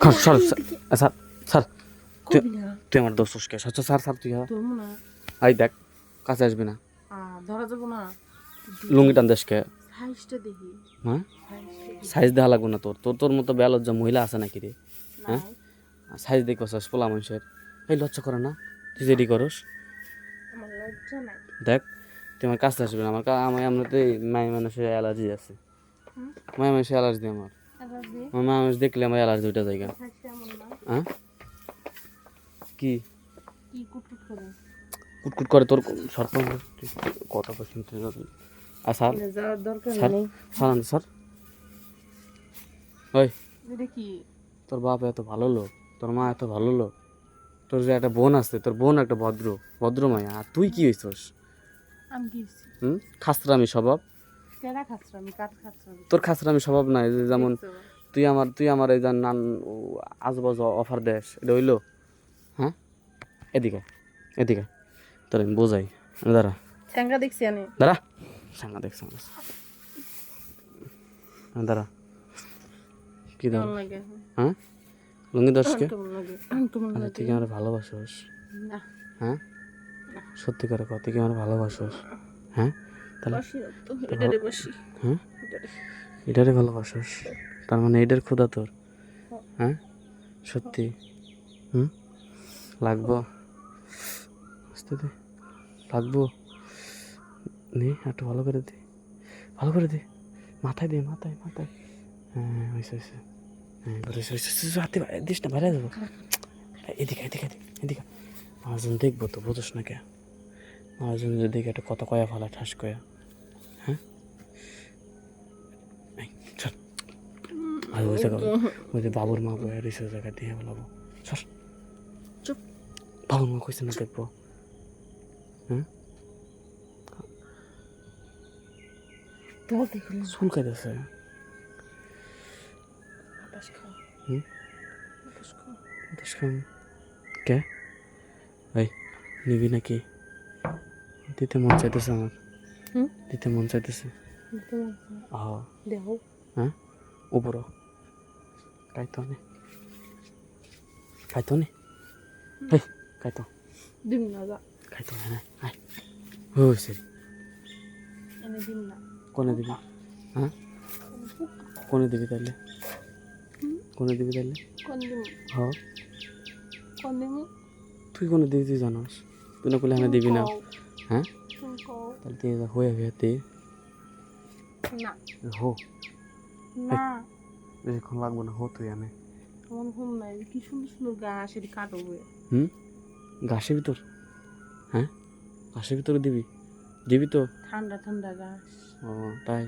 সর sir sir তুই আমার দোষ কে স্যার স্যার স্যার তুই আই দেখ কাছে আসবি না ধরা যাবো না লুঙ্গি টান দেশকে সাইজটা দেখি হ্যাঁ সাইজ দেখা লাগবো না তোর তোর তোর মতো বেলজ্জা মহিলা আছে নাকি রে হ্যাঁ সাইজ দেখছস পোলা মানুষের এই লজ্জা করে না তুই যেটি করস আমার লজ্জা নাই দেখ তুই আমার কাছে আসবি না আমার এমনিতে মায়ের মানুষের অ্যালার্জি আছে মায়ের মানুষের অ্যালার্জি আমার মায়ের মানুষ দেখলে আমার অ্যালার্জি ওইটা জায়গা হ্যাঁ কি কি কুটকুট করে কুটকুট করে তোর সরকার কথা শুনতে আর স্যার যাওয়ার দরকার স্যার নেই স্যার স্যার ওই এটা কি তোর বাপ এত ভালো লোক তোর মা এত ভালো লোক তোর যে একটা বোন আছে তোর বোন একটা ভদ্র মায়া আর তুই কি হইছস আমি কি খাসরামি স্বভাব কেডা খাচ্ছরামি কাট খাচ্ছরামি তোর খাসরামি স্বভাব নাই যেমন তুই আমার এই যে নান আজবাজ অফার দেস এটা হইলো হ্যাঁ এদিকে এদিকে তোর আমি বোঝাই দাঁড়া ঠ্যাঙ্গা দেখছি আমি দাঁড়া সাঙ্গা দেখছ দাঁড়া কি দাঁড়া লাগে হ্যাঁ লুঙ্গি দশকে কেমন লাগে তুই কি আমার ভালোবাসোস না হ্যাঁ সত্যি করে কত তুই কি আমার ভালোবাসোস হ্যাঁ তাহলে বসি তো এটারে বসি হ্যাঁ এটারে ভালোবাসোস তার মানে এটার ক্ষুধা তোর হ্যাঁ সত্যি লাগবো আস্তে দে লাগবো নে একটু ভালো করে দে মাথায় দে মাথায় হ্যাঁ হয়েছে হ্যাঁ হাতে দিস না বাইরে যাবো এদিকে আমার জন্য দেখবো তো বোঝোস না কে আমার জন্য যদি দেখে একটা কথা কয়া ফেলা ঠাস কয়া হ্যাঁ চল ওই জায়গা ওই যে বাবুর মা বয়ে রয়েছে ওই জায়গায় দিয়ে বলাবো সর চুপ বাবুর মা কইছে না দেখবো হ্যাঁ চুল খাইতেছে কে ভাই নিবি নাকি দিতে মন চাইতেছে আমার দিতে মন চাইতেছে হ্যাঁ উপর খাইতো নে খাইতো দিম না যা খাইতো হ্যাঁ হয়েছে এনে দিম না কোনে দিবি হ্যাঁ কোনে দিবি তাহলে কোন দিম হ্যাঁ কোন দিম তুই কোনে দিবি তুই জানাস তুই না করলে আমি দিবি না হ্যাঁ তুমি কও তাহলে তুই হয়ে দে না হো না বেশিক্ষণ লাগবো না হো তুই আনে আমার ঘুম নাই কি সুন্দর ঘাস এটি কাটো হয়ে ঘাসের ভিতর হ্যাঁ ঘাসের ভিতরে দিবি তো ঠান্ডা ঘাস ও তাই